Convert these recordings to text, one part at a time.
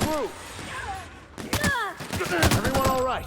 through! Everyone all right?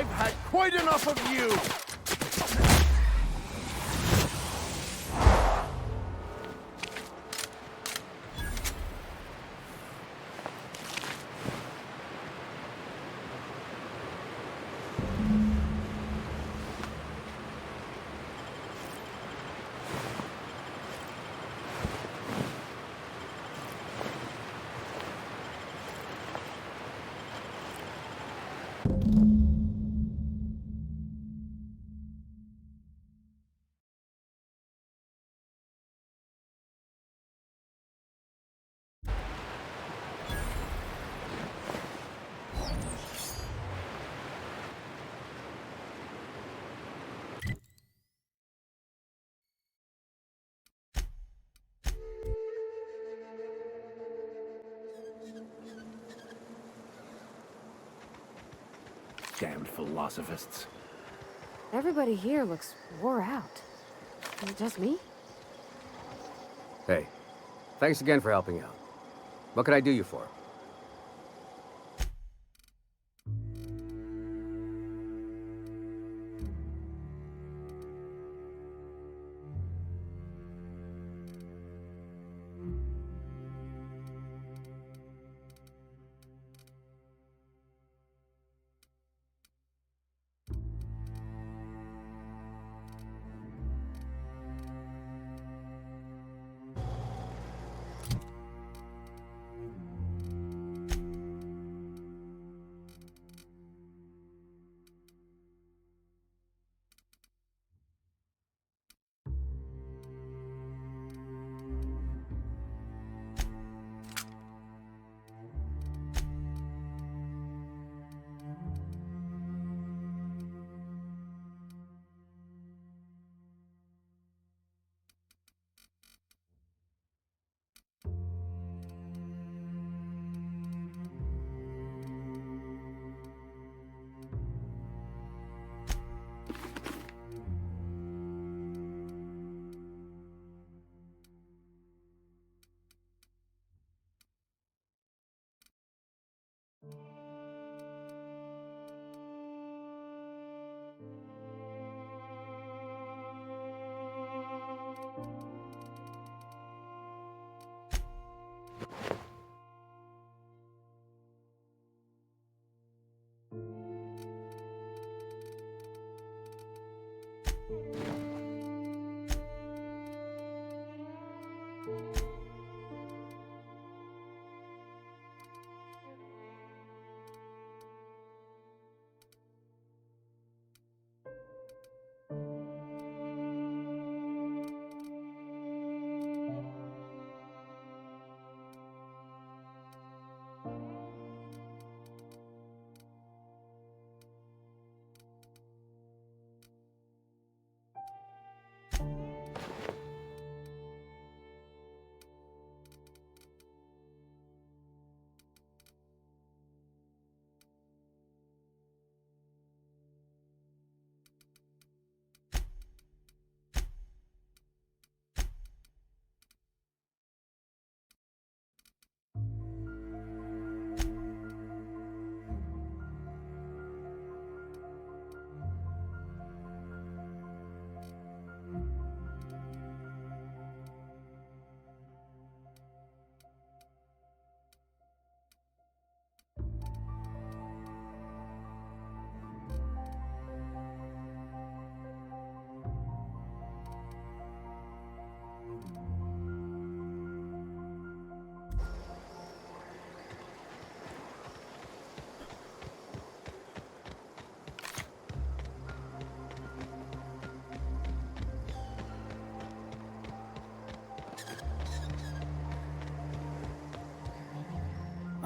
I've had quite enough of you! Damned philosophists. Everybody here looks wore out. Is it just me? Hey, thanks again for helping out. What can I do you for?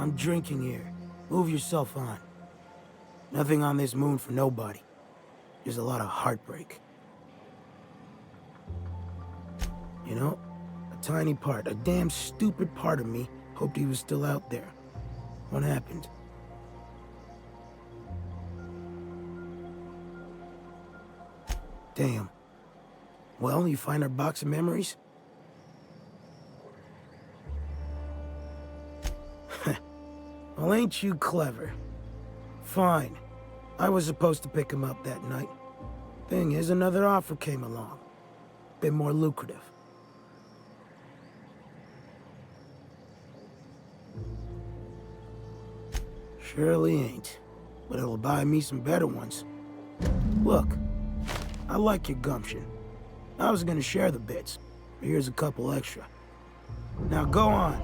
I'm drinking here. Move yourself on. Nothing on this moon for nobody. There's a lot of heartbreak. You know, a tiny part, a damn stupid part of me hoped he was still out there. What happened? Damn. Well, you find our box of memories? Well, ain't you clever? Fine. I was supposed to pick him up that night. Thing is, another offer came along. Bit more lucrative. Surely ain't. But it'll buy me some better ones. Look, I like your gumption. I was gonna share the bits, but here's a couple extra. Now go on.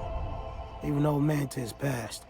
Even old Manta is past.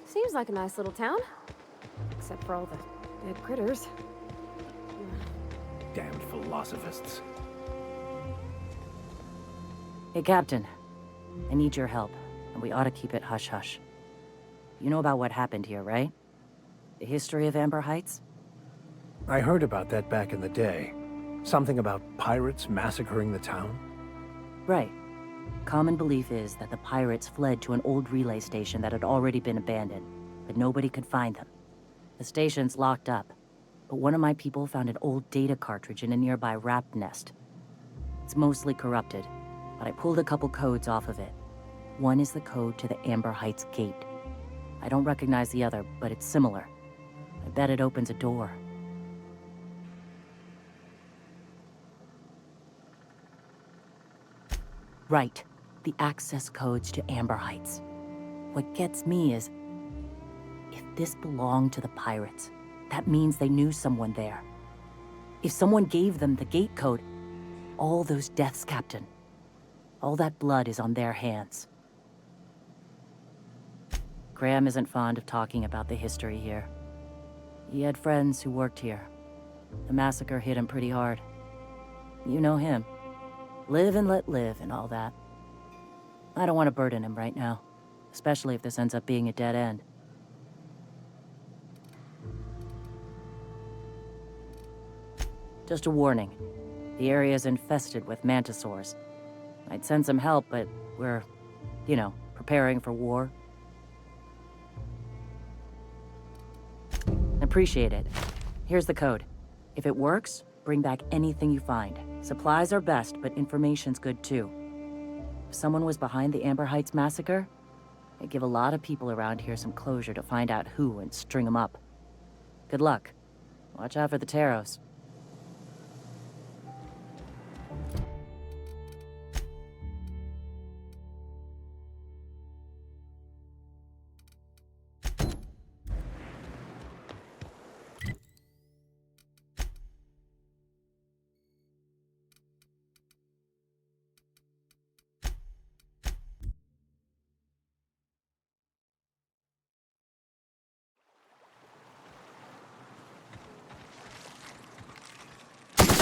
Seems like a nice little town. Except for all the dead critters. Damned philosophists. Hey, Captain. I need your help, and we ought to keep it hush-hush. You know about what happened here, right? The history of Amber Heights? I heard about that back in the day. Something about pirates massacring the town? Right. Common belief is that the pirates fled to an old relay station that had already been abandoned, but nobody could find them. The station's locked up, but one of my people found an old data cartridge in a nearby rat nest. It's mostly corrupted, but I pulled a couple codes off of it. One is the code to the Amber Heights gate. I don't recognize the other, but it's similar. I bet it opens a door. Right. The access codes to Amber Heights. What gets me is, if this belonged to the pirates, that means they knew someone there. If someone gave them the gate code, all those deaths, Captain, all that blood is on their hands. Graham isn't fond of talking about the history here. He had friends who worked here. The massacre hit him pretty hard. You know him. Live and let live and all that. I don't want to burden him right now, especially if this ends up being a dead end. Just a warning. The area is infested with mantisaurs. I'd send some help, but we're, you know, preparing for war. Appreciate it. Here's the code. If it works, bring back anything you find. Supplies are best, but information's good too. If someone was behind the Amber Heights massacre, it'd give a lot of people around here some closure to find out who and string them up. Good luck. Watch out for the Taros.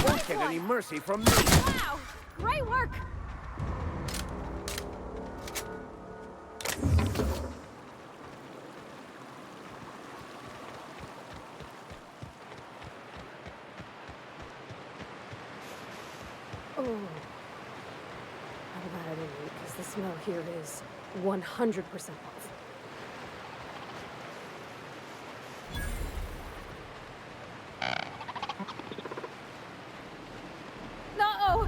Won't get any mercy from me. Wow! Great work! Oh. I'm glad I didn't eat, because the smell here is 100% off. No!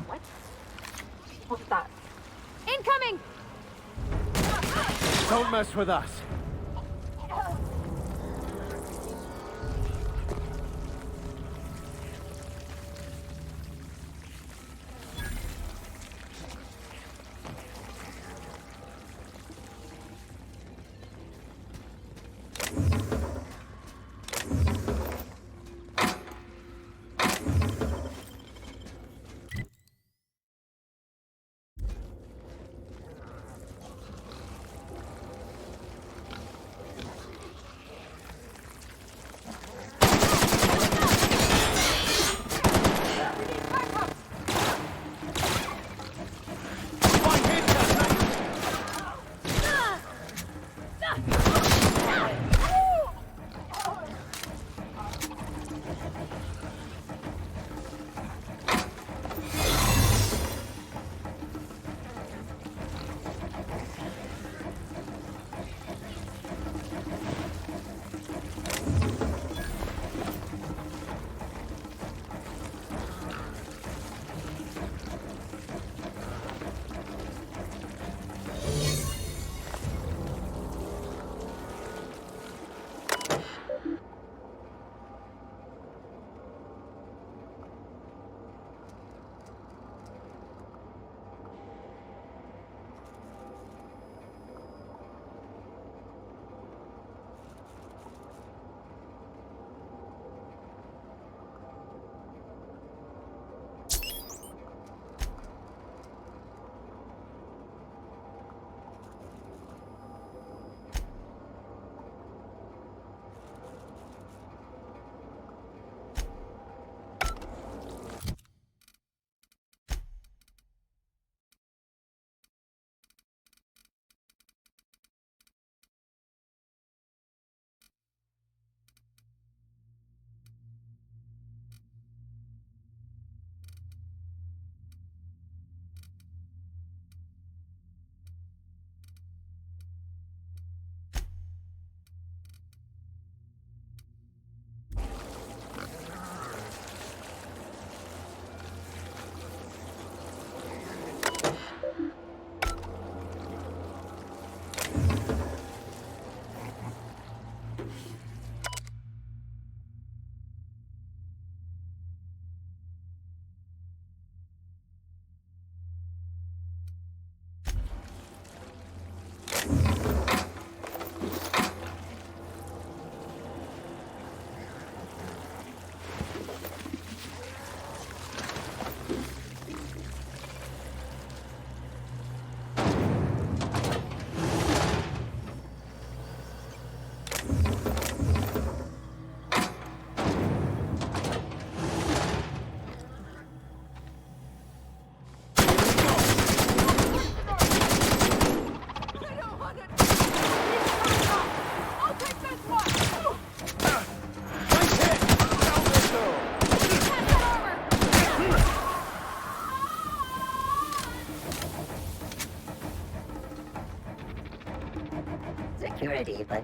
What? What's that? Incoming! Don't mess with us.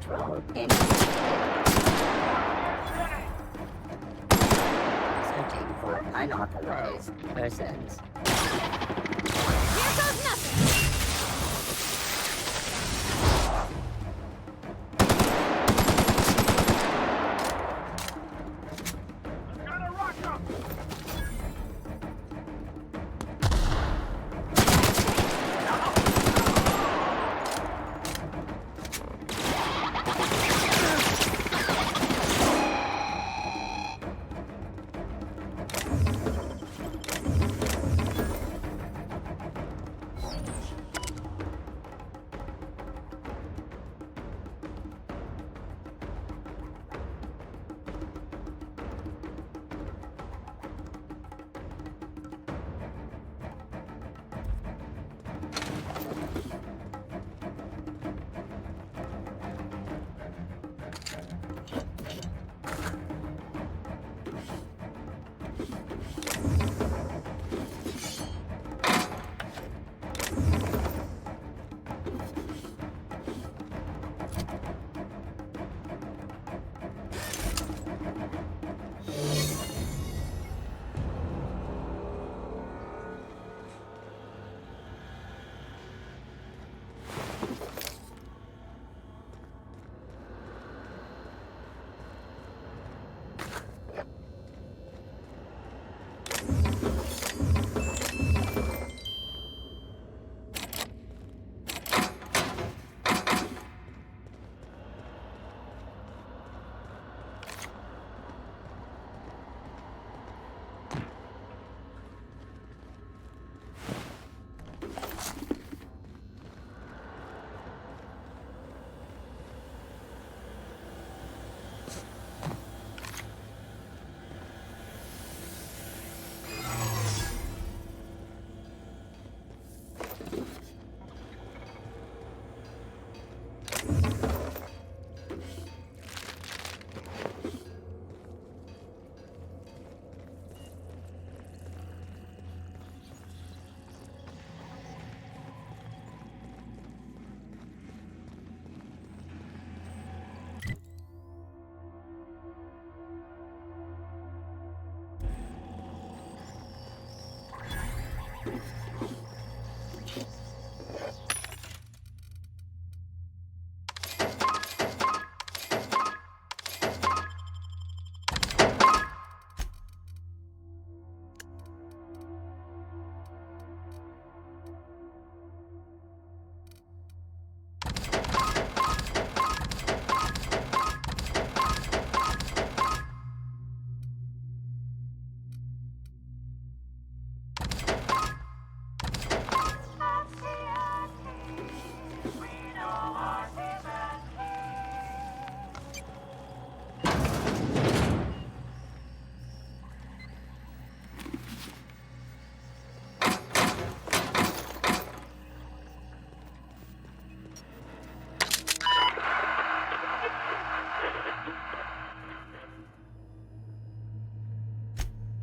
control in. Searching for unauthorized persons. Here goes nothing!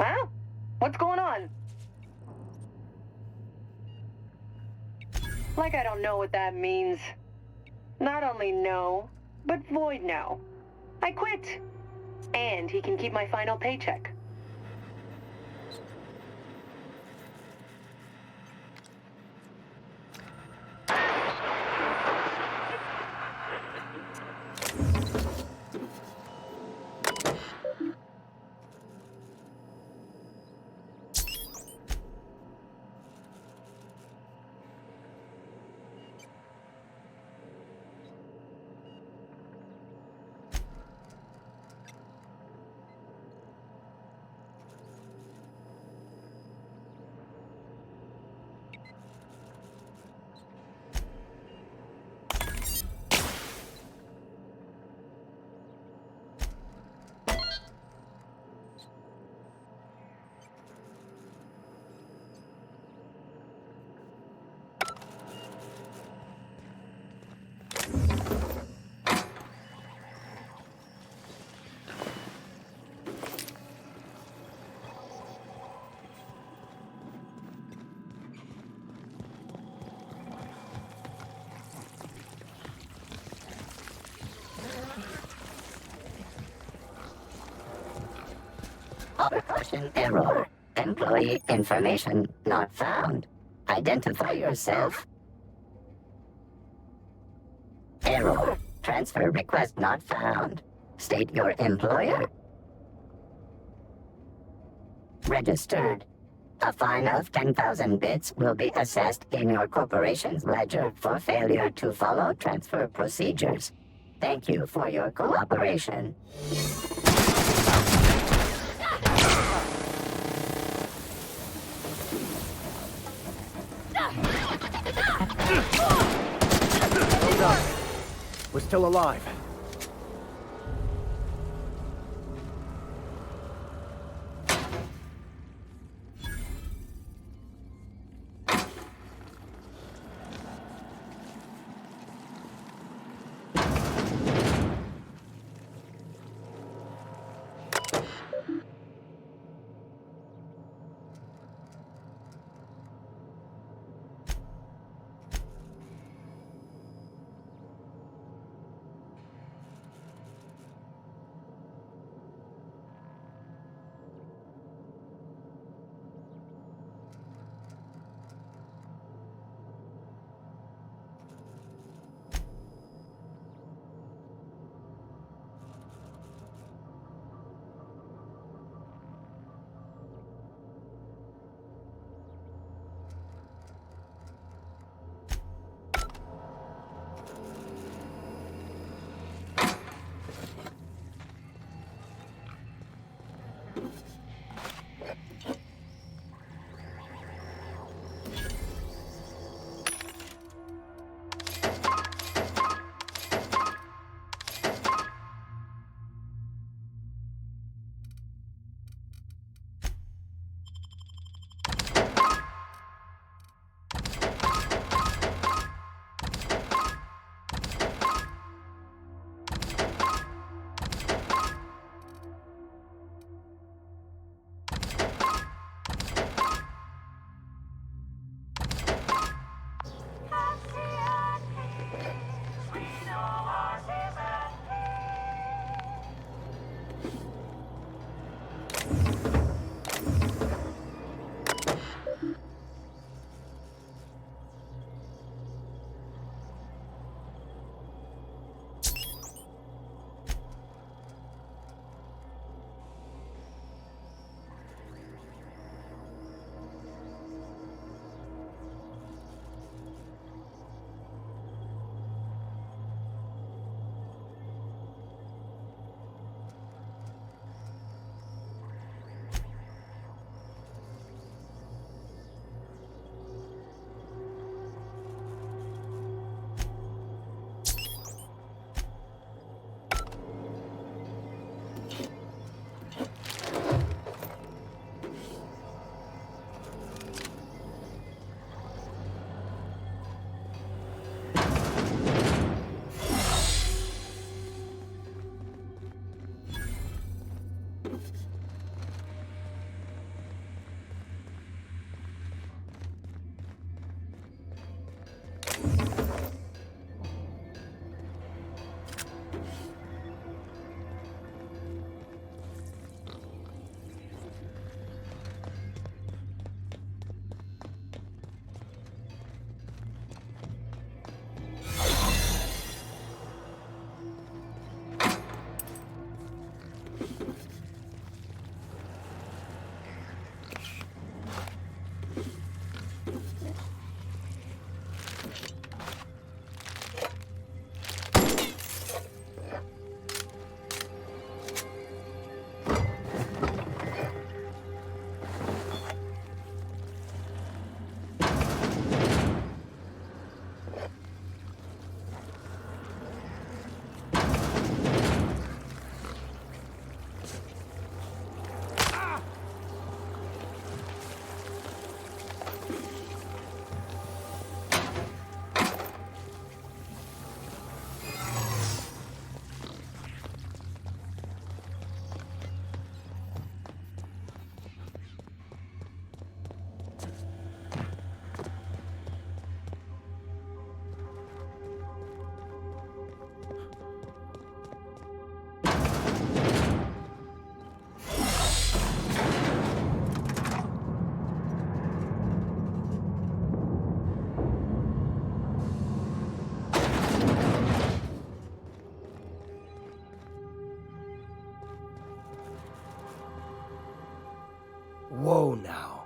Huh? What's going on? Like I don't know what that means. Not only no, but void no. I quit. And he can keep my final paycheck. Overcaution error. Employee information not found. Identify yourself. Error. Transfer request not found. State your employer. Registered. A fine of 10,000 bits will be assessed in your corporation's ledger for failure to follow transfer procedures. Thank you for your cooperation. Hold up. We're still alive. Whoa now.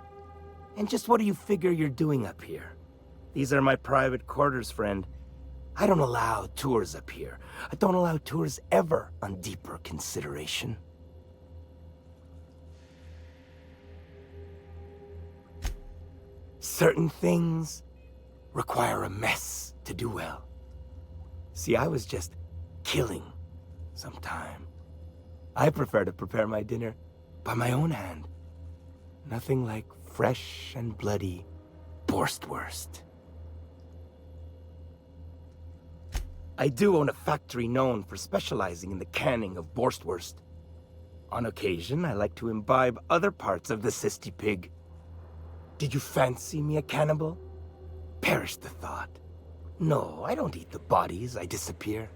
And just what do you figure you're doing up here? These are my private quarters, friend. I don't allow tours up here. I don't allow tours ever on deeper consideration. Certain things require a mess to do well. See, I was just killing some time. I prefer to prepare my dinner by my own hand. Nothing like fresh and bloody Borstwurst. I do own a factory known for specializing in the canning of Borstwurst. On occasion, I like to imbibe other parts of the cysty pig. Did you fancy me a cannibal? Perish the thought. No, I don't eat the bodies, I disappear.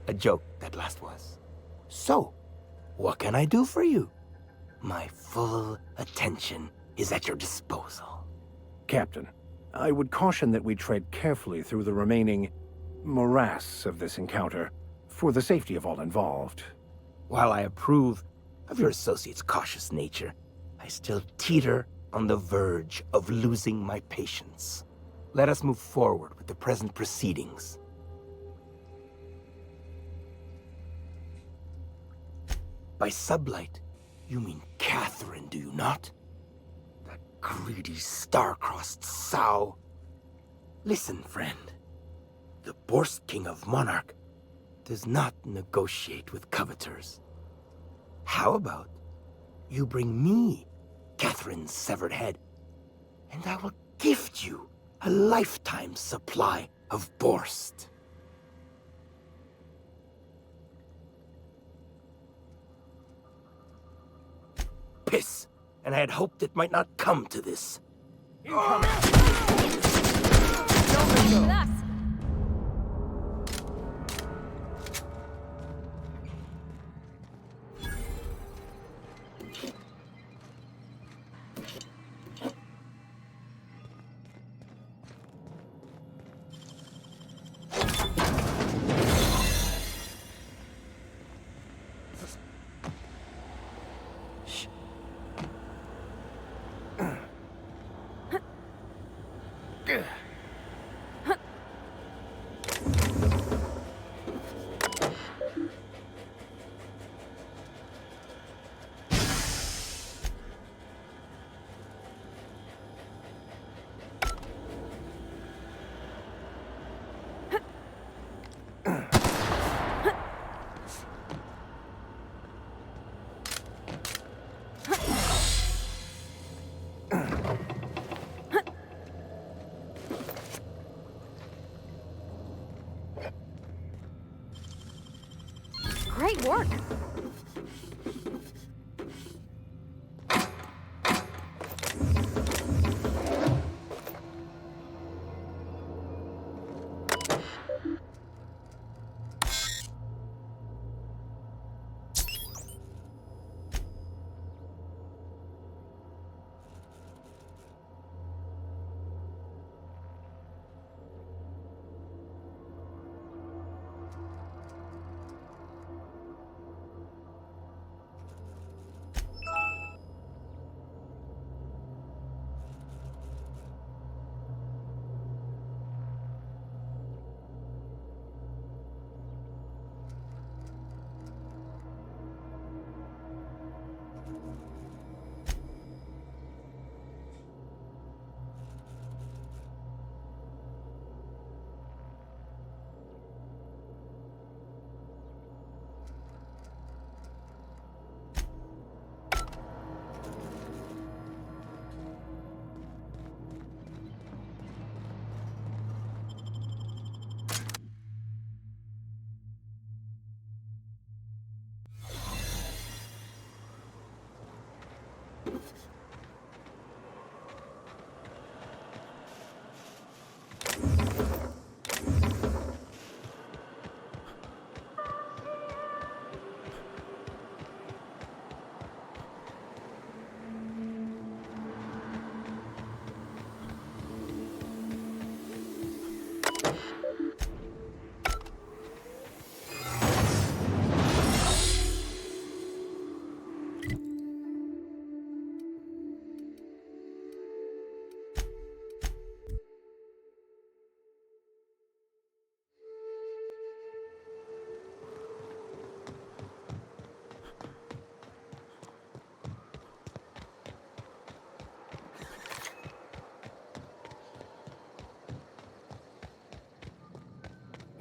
A joke, that last was. So, what can I do for you? My full attention is at your disposal. Captain, I would caution that we tread carefully through the remaining morass of this encounter, for the safety of all involved. While I approve of your associate's cautious nature, I still teeter on the verge of losing my patience. Let us move forward with the present proceedings. By sublight, you mean Catherine, do you not? That greedy, star-crossed sow. Listen, friend. The Borst King of Monarch does not negotiate with coveters. How about you bring me Catherine's severed head, and I will gift you a lifetime supply of Borst. Piss, and I had hoped it might not come to this. Incoming! Great work.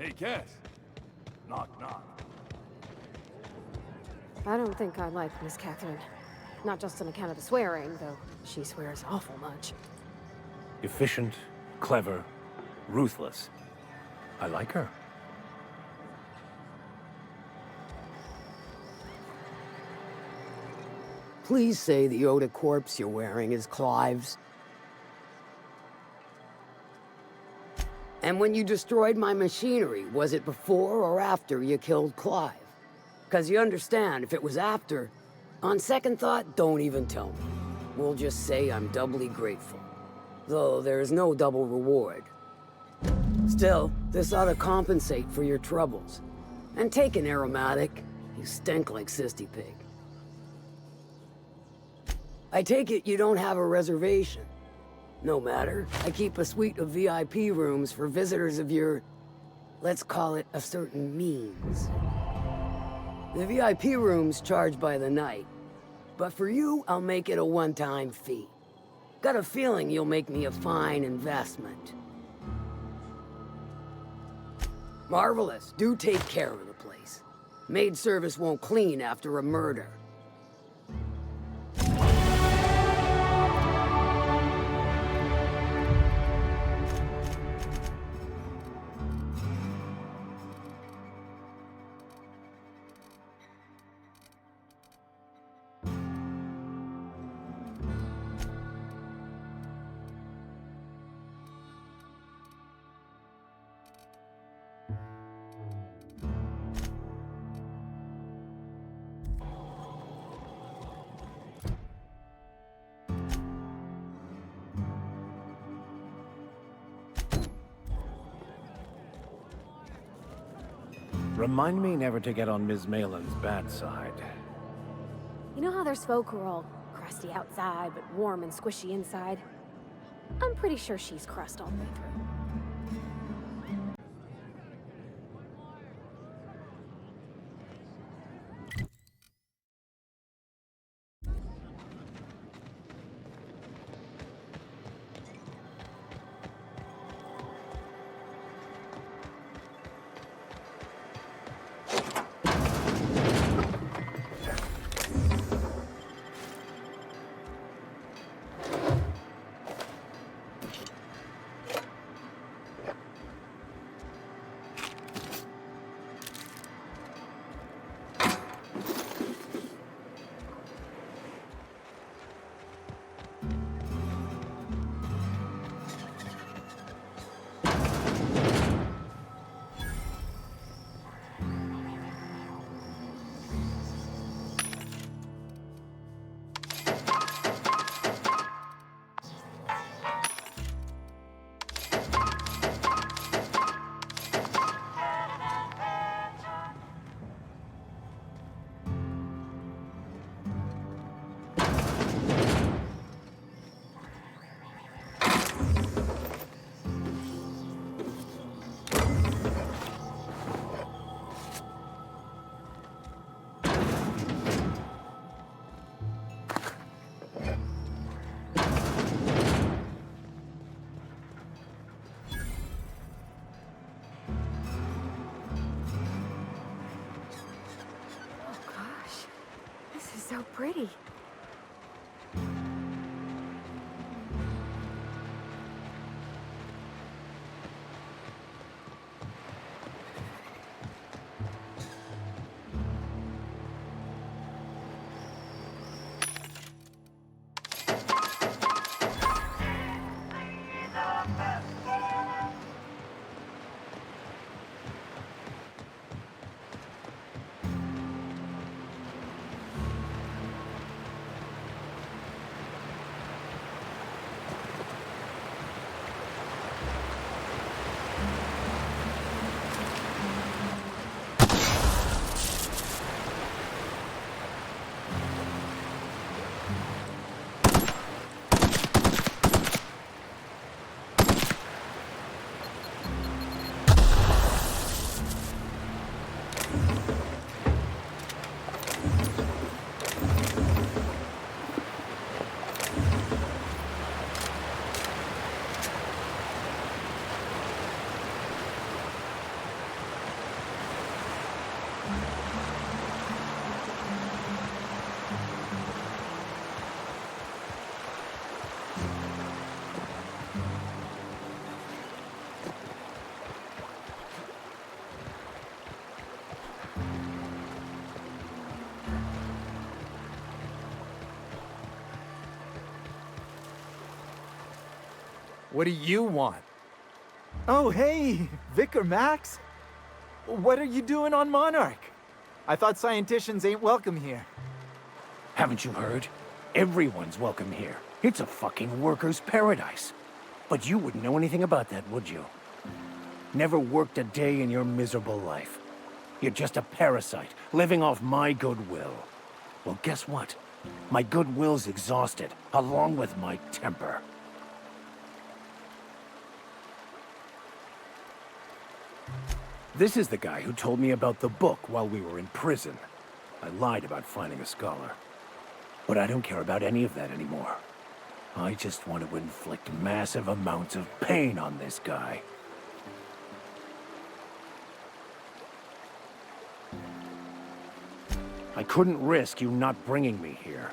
Take guess. Knock, knock. I don't think I like Miss Catherine. Not just on account of the swearing, though she swears awful much. Efficient, clever, ruthless. I like her. Please say the Yoda corpse you're wearing is Clive's. And when you destroyed my machinery, was it before or after you killed Clive? Because you understand, if it was after, on second thought, don't even tell me. We'll just say I'm doubly grateful. Though there's no double reward. Still, this ought to compensate for your troubles. And take an aromatic. You stink like Sisty Pig. I take it you don't have a reservation. No matter, I keep a suite of VIP rooms for visitors of your, let's call it a certain means. The VIP rooms charge by the night, but for you, I'll make it a one-time fee. Got a feeling you'll make me a fine investment. Marvelous, do take care of the place. Maid service won't clean after a murder. Remind me never to get on Ms. Malin's bad side. You know how there's folk who are all crusty outside, but warm and squishy inside? I'm pretty sure she's crust all the way through. So pretty. What do you want? Oh, hey, Vic or Max? What are you doing on Monarch? I thought scienticians ain't welcome here. Haven't you heard? Everyone's welcome here. It's a fucking worker's paradise. But you wouldn't know anything about that, would you? Never worked a day in your miserable life. You're just a parasite, living off my goodwill. Well, guess what? My goodwill's exhausted, along with my temper. This is the guy who told me about the book while we were in prison. I lied about finding a scholar. But I don't care about any of that anymore. I just want to inflict massive amounts of pain on this guy. I couldn't risk you not bringing me here.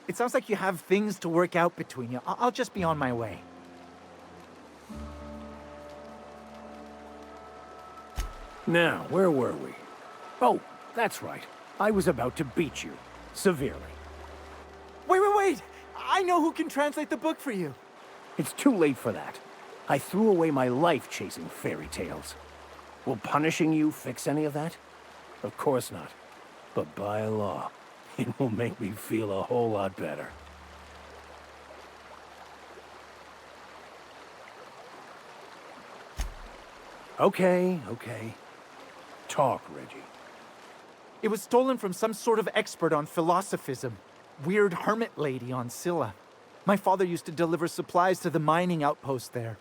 It sounds like you have things to work out between you. I'll just be on my way. Now, where were we? Oh, that's right. I was about to beat you. Severely. Wait! I know who can translate the book for you. It's too late for that. I threw away my life chasing fairy tales. Will punishing you fix any of that? Of course not. But by law, it will make me feel a whole lot better. Okay. Talk, Reggie. It was stolen from some sort of expert on philosophism. Weird hermit lady on Scylla. My father used to deliver supplies to the mining outpost there.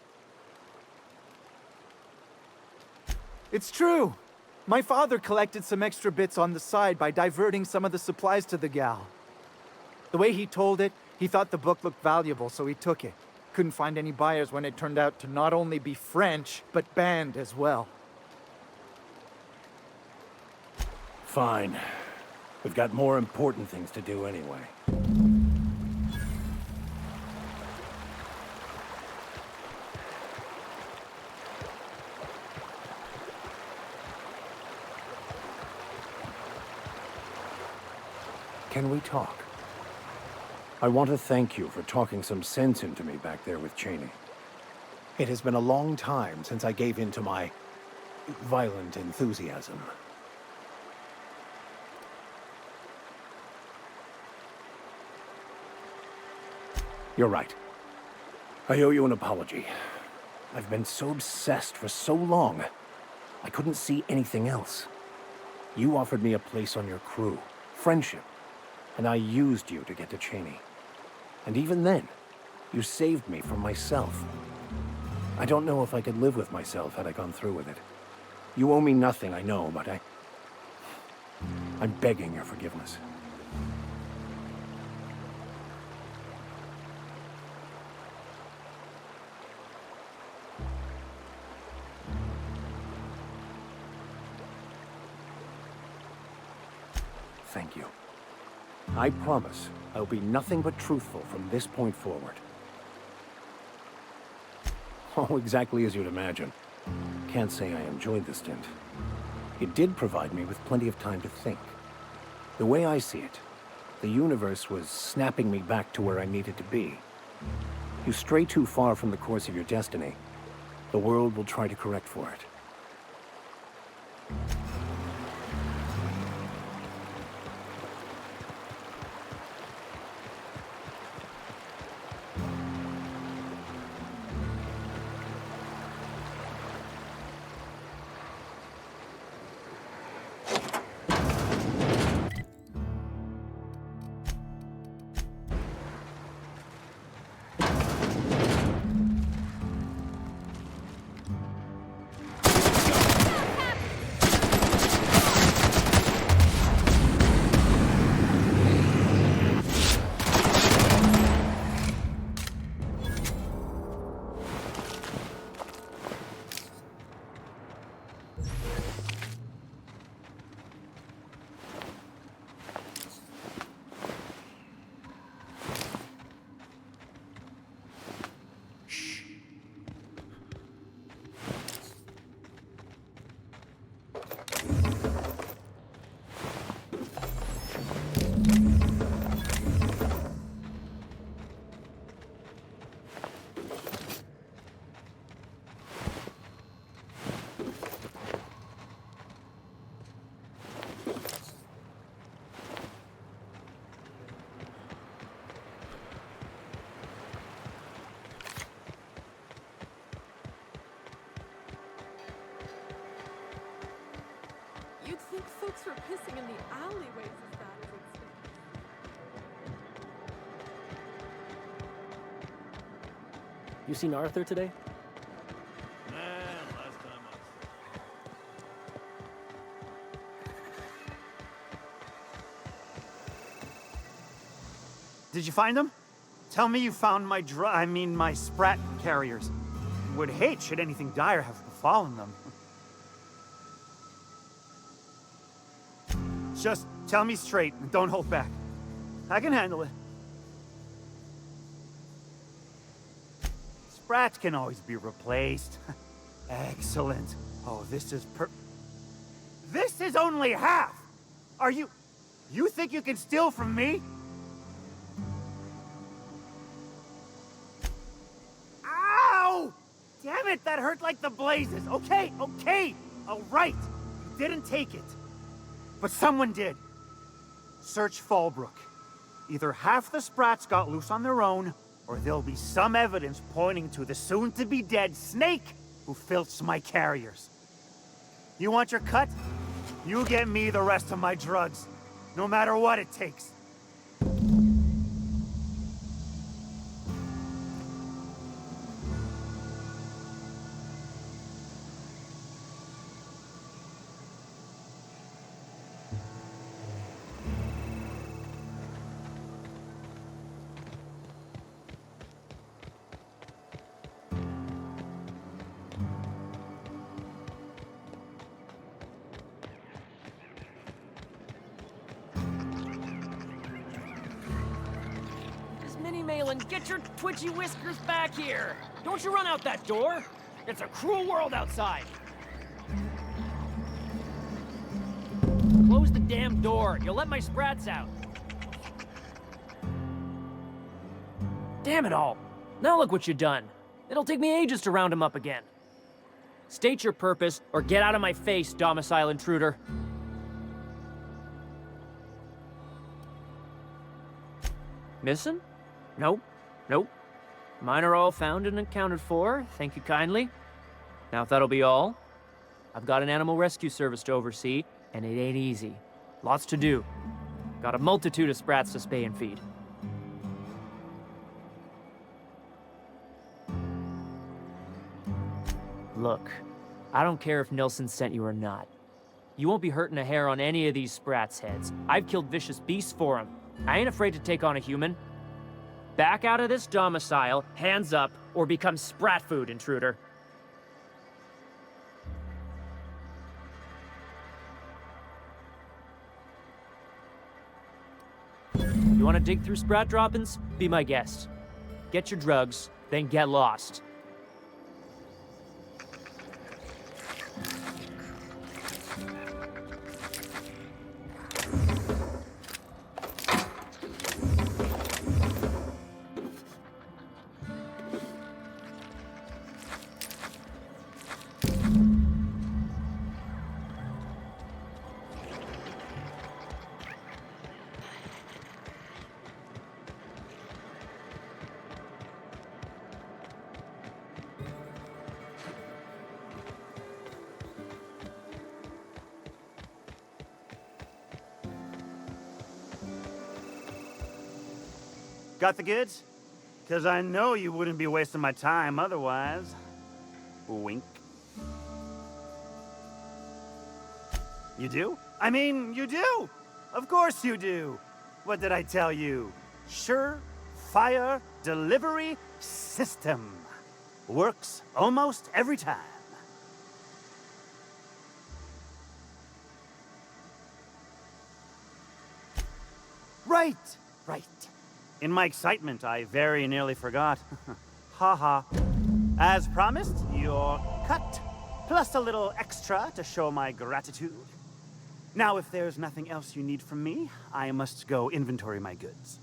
It's true. My father collected some extra bits on the side by diverting some of the supplies to the gal. The way he told it, he thought the book looked valuable, so he took it. Couldn't find any buyers when it turned out to not only be French, but banned as well. Fine. We've got more important things to do anyway. Can we talk? I want to thank you for talking some sense into me back there with Cheney. It has been a long time since I gave in to my violent enthusiasm. You're right. I owe you an apology. I've been so obsessed for so long, I couldn't see anything else. You offered me a place on your crew, friendship, and I used you to get to Cheney. And even then, you saved me from myself. I don't know if I could live with myself had I gone through with it. You owe me nothing, I know, but I'm begging your forgiveness. Thank you. I promise I'll be nothing but truthful from this point forward. Oh, exactly as you'd imagine. Can't say I enjoyed the stint. It did provide me with plenty of time to think. The way I see it, the universe was snapping me back to where I needed to be. You stray too far from the course of your destiny, the world will try to correct for it. for pissing in the alleyways as bad as it stinks. You seen Arthur today? Last time Did you find them? Tell me you found my my sprat carriers. Would hate should anything dire have befallen them. Just tell me straight and don't hold back. I can handle it. Sprats can always be replaced. Excellent. Oh, this is This is only half! Are you think you can steal from me? Ow! Damn it, that hurt like the blazes. Okay, all right. You didn't take it. But someone did. Search Fallbrook. Either half the Sprats got loose on their own, or there'll be some evidence pointing to the soon-to-be-dead Snake who filched my carriers. You want your cut? You get me the rest of my drugs, no matter what it takes. Malin, get your twitchy whiskers back here! Don't you run out that door! It's a cruel world outside! Close the damn door. You'll let my sprats out. Damn it all. Now look what you've done. It'll take me ages to round him up again. State your purpose, or get out of my face, domicile intruder. Missing? Nope. Mine are all found and accounted for, thank you kindly. Now if that'll be all, I've got an animal rescue service to oversee, and it ain't easy. Lots to do. Got a multitude of sprats to spay and feed. Look, I don't care if Nilsson sent you or not. You won't be hurting a hair on any of these sprats' heads. I've killed vicious beasts for them. I ain't afraid to take on a human. Back out of this domicile, hands up, or become sprat food, intruder. You want to dig through sprat droppings? Be my guest. Get your drugs, then get lost. Got the goods? Because I know you wouldn't be wasting my time otherwise. Wink. You do? I mean, you do! Of course you do! What did I tell you? Sure-fire delivery system. Works almost every time. Right! In my excitement, I very nearly forgot. Haha. As promised, your cut, plus a little extra to show my gratitude. Now, if there's nothing else you need from me, I must go inventory my goods.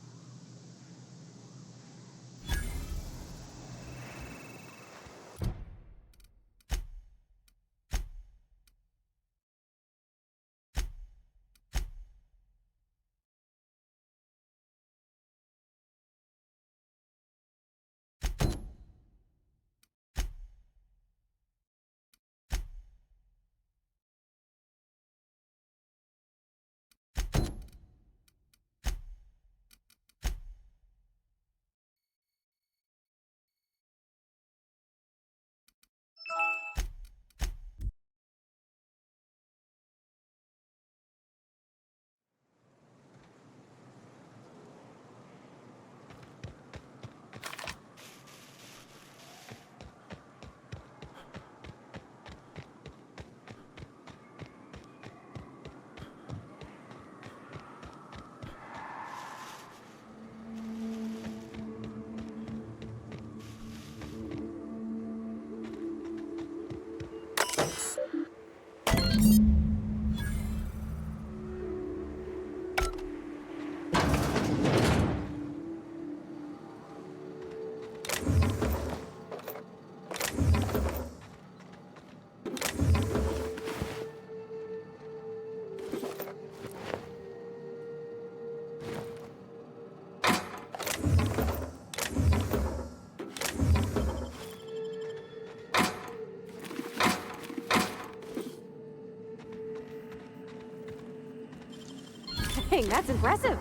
kidding. That's impressive.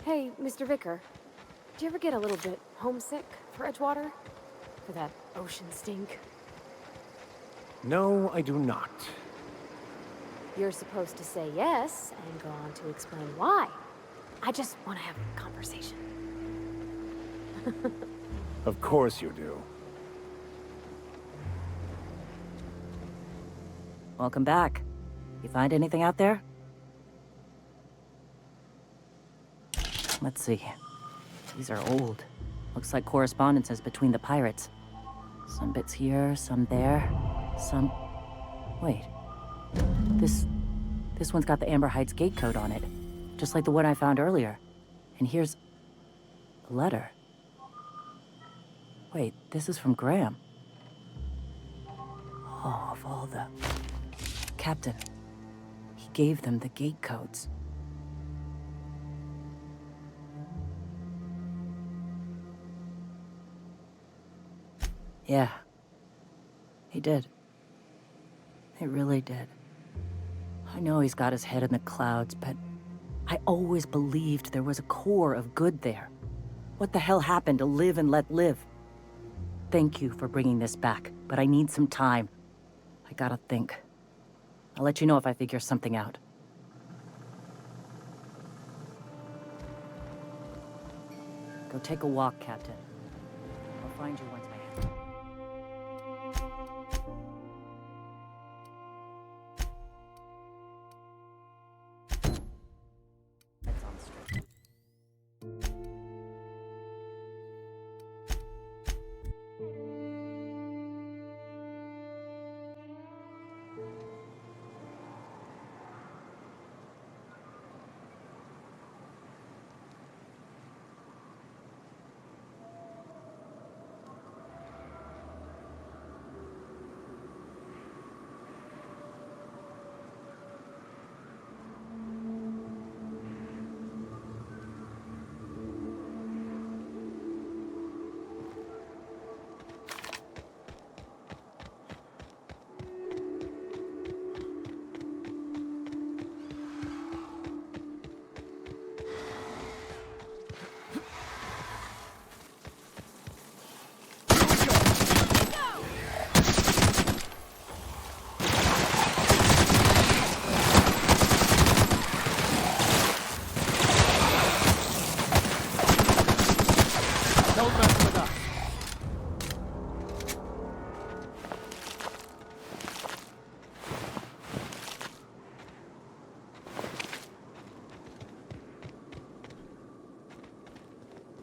Hey, Mr. Vicker. Do you ever get a little bit homesick for Edgewater? For that ocean stink? No, I do not. You're supposed to say yes and go on to explain why. I just want to have a conversation. Of course you do. Welcome back. You find anything out there? Let's see. These are old. Looks like correspondences between the pirates. Some bits here, some there, some... Wait. This one's got the Amber Heights gate code on it. Just like the one I found earlier. And here's... a letter. Wait, this is from Graham. Oh, of all the... Captain. He gave them the gate codes. Yeah. He did. He really did. I know he's got his head in the clouds, but I always believed there was a core of good there. What the hell happened to live and let live? Thank you for bringing this back, but I need some time. I gotta think. I'll let you know if I figure something out. Go take a walk, Captain. I'll find you once I have. That's on the street.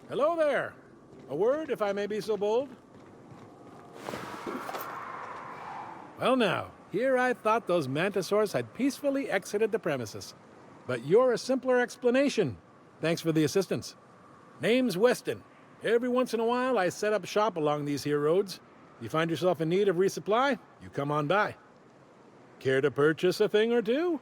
Hello there. A word, if I may be so bold? Well now, here I thought those mantisaurs had peacefully exited the premises. But you're a simpler explanation. Thanks for the assistance. Name's Weston. Every once in a while, I set up shop along these here roads. You find yourself in need of resupply, you come on by. Care to purchase a thing or two?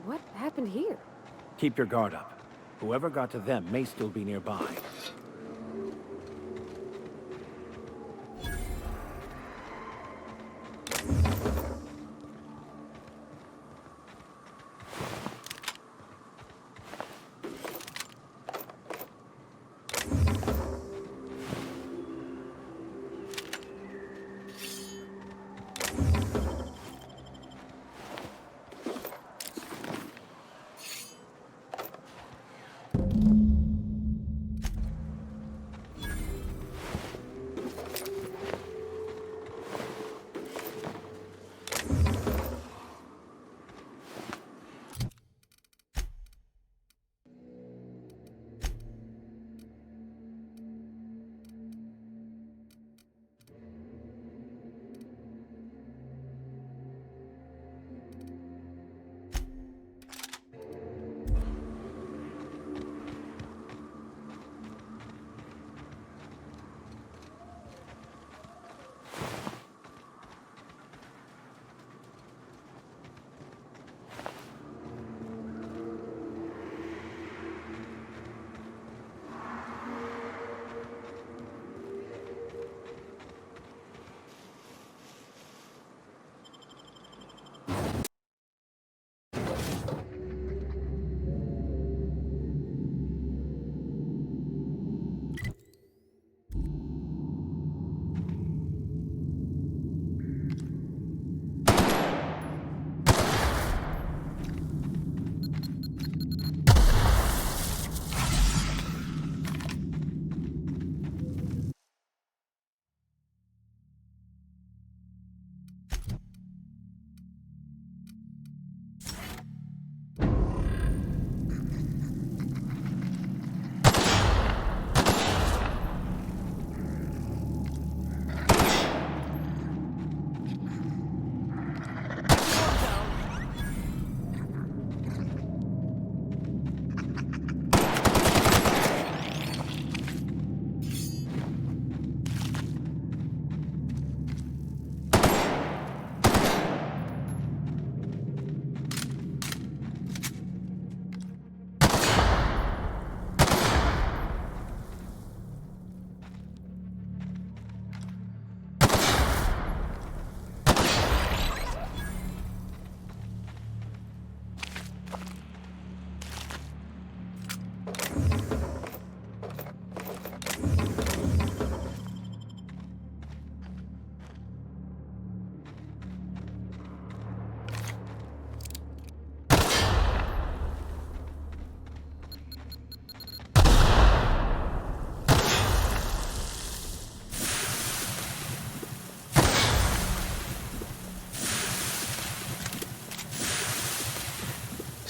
What happened here? Keep your guard up. Whoever got to them may still be nearby.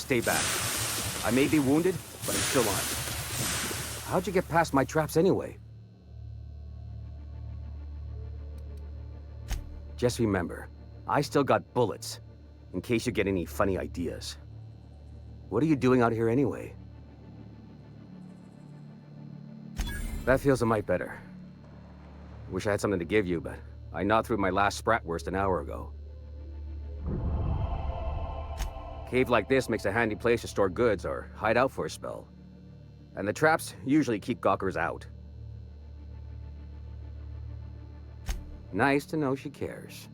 Stay back. I may be wounded, but I'm still on. How'd you get past my traps anyway? Just remember, I still got bullets, in case you get any funny ideas. What are you doing out here anyway? That feels a mite better. Wish I had something to give you, but I gnawed through my last Spratwurst an hour ago. Cave like this makes a handy place to store goods or hide out for a spell. And the traps usually keep gawkers out. Nice to know she cares.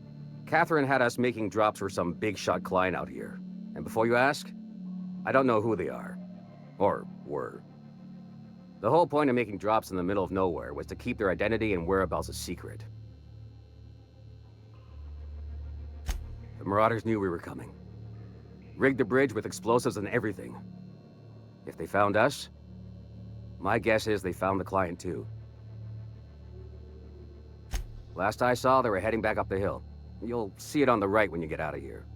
Catherine had us making drops for some big-shot client out here. And before you ask, I don't know who they are. Or were. The whole point of making drops in the middle of nowhere was to keep their identity and whereabouts a secret. The Marauders knew we were coming. Rigged the bridge with explosives and everything. If they found us, my guess is they found the client too. Last I saw, they were heading back up the hill. You'll see it on the right when you get out of here.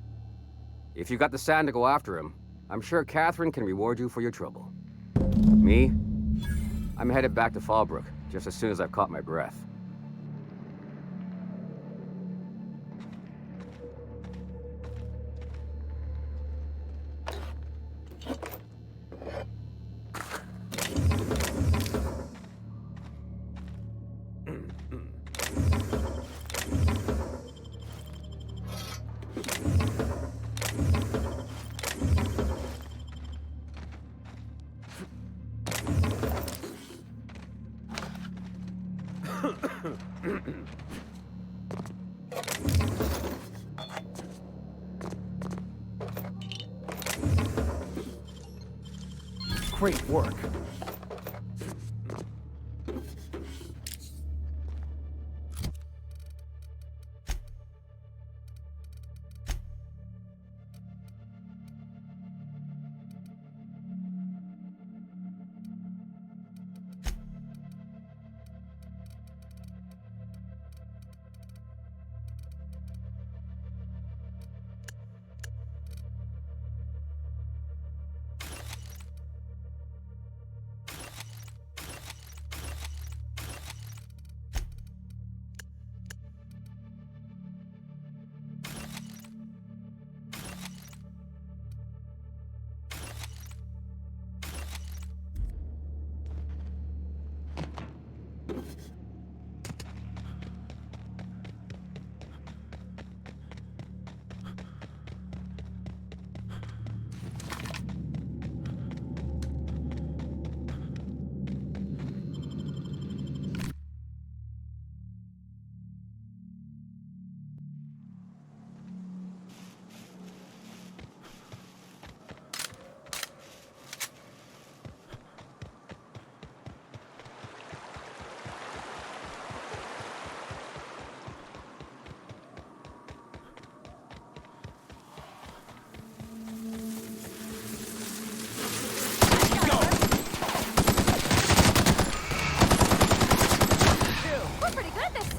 If you got the sand to go after him, I'm sure Catherine can reward you for your trouble. Me? I'm headed back to Fallbrook, just as soon as I've caught my breath. Great work. We're pretty good at this.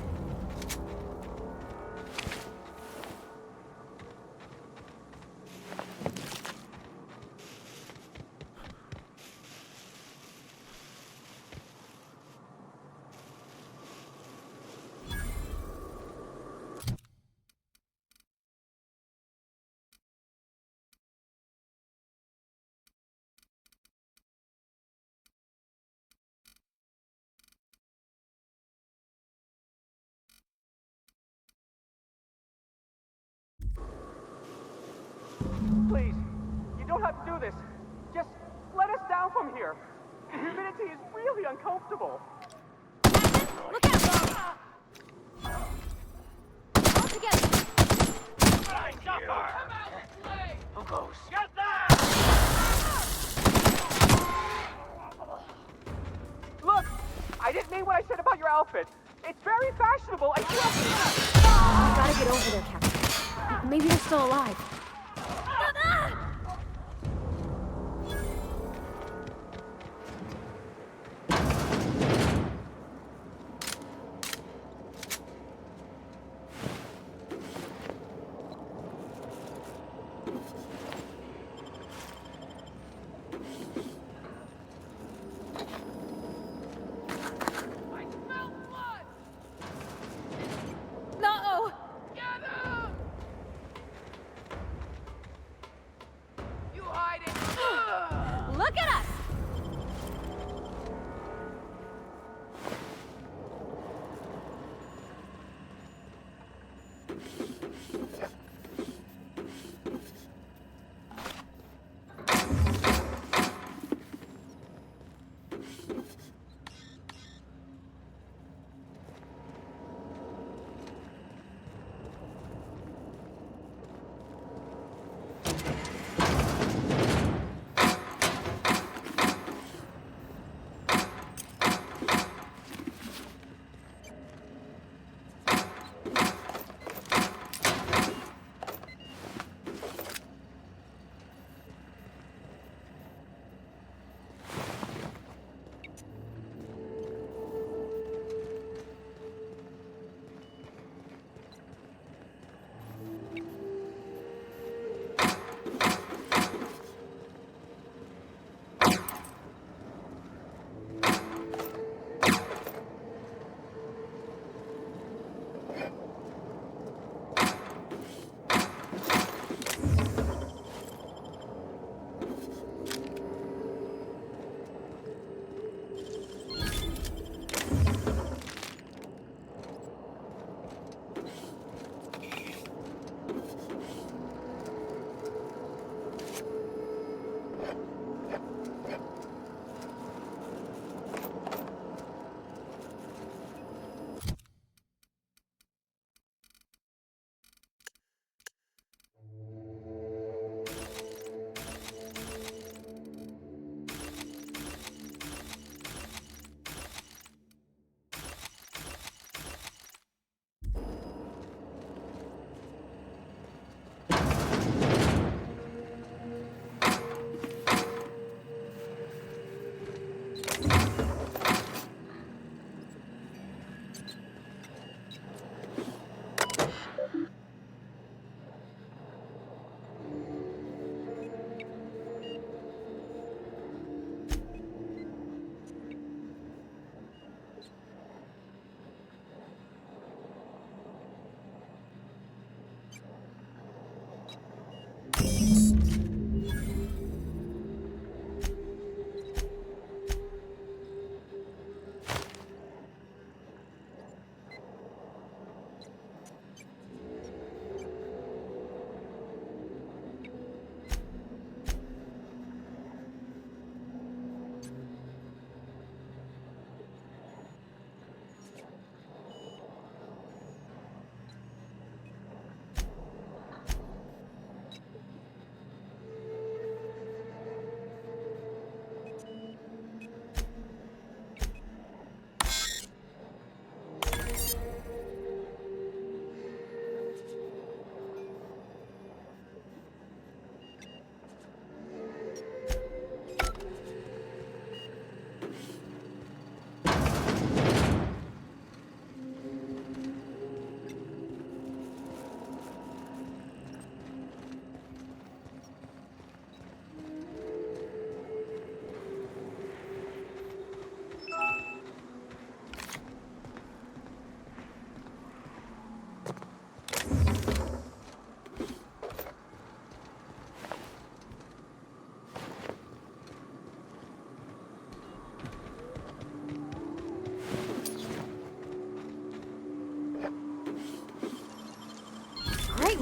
Please, you don't have to do this. Just let us down from here. The humidity is really uncomfortable. Look out! All together. Who goes? Get that! Look, I didn't mean what I said about your outfit. It's very fashionable. I do have We gotta get over there, Captain. Maybe they're still alive. No! Get him! You hiding! Look at us!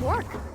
work.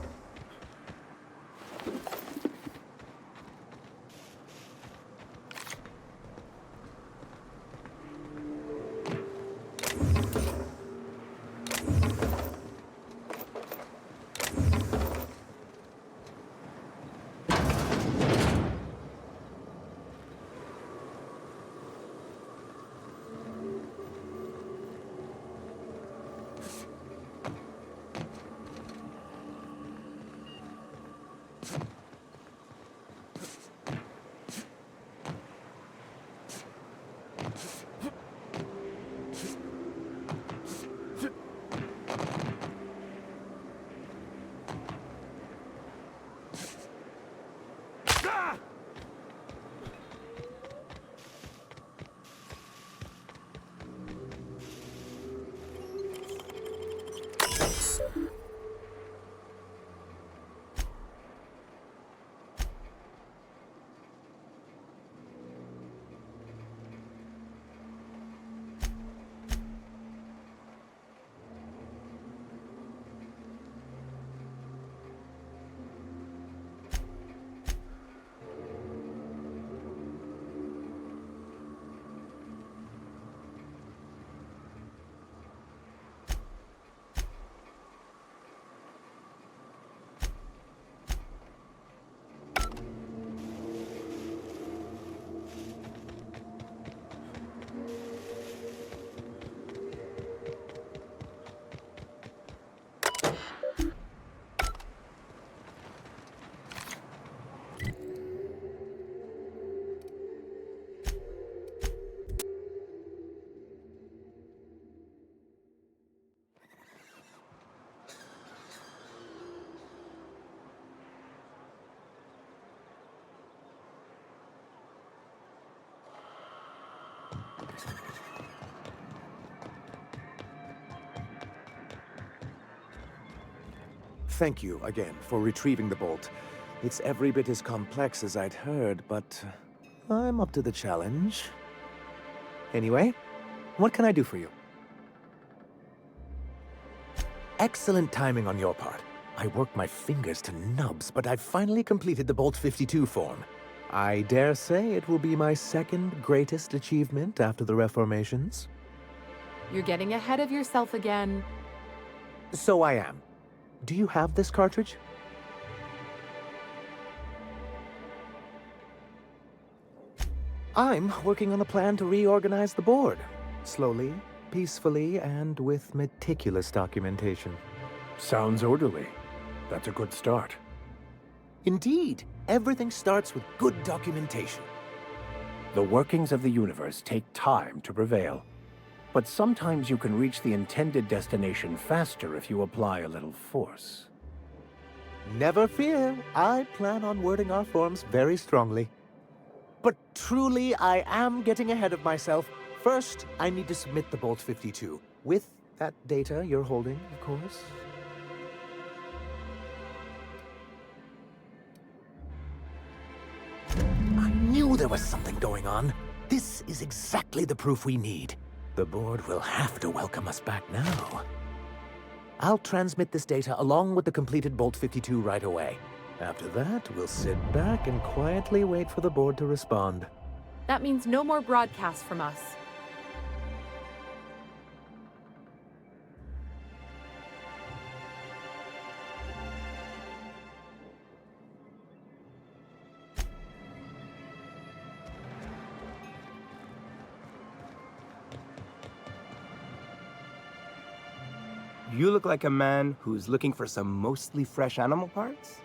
Thank you again for retrieving the bolt. It's every bit as complex as I'd heard, but I'm up to the challenge. Anyway, what can I do for you? Excellent timing on your part. I worked my fingers to nubs, but I've finally completed the Bolt 52 form. I dare say it will be my second greatest achievement after the Reformations. You're getting ahead of yourself again. So I am. Do you have this cartridge? I'm working on a plan to reorganize the board. Slowly, peacefully, and with meticulous documentation. Sounds orderly. That's a good start. Indeed, everything starts with good documentation. The workings of the universe take time to prevail. But sometimes you can reach the intended destination faster if you apply a little force. Never fear, I plan on wording our forms very strongly. But truly, I am getting ahead of myself. First, I need to submit the Bolt 52, with that data you're holding, of course. I knew there was something going on. This is exactly the proof we need. The board will have to welcome us back now. I'll transmit this data along with the completed Bolt 52 right away. After that, we'll sit back and quietly wait for the board to respond. That means no more broadcasts from us. You look like a man who's looking for some mostly fresh animal parts?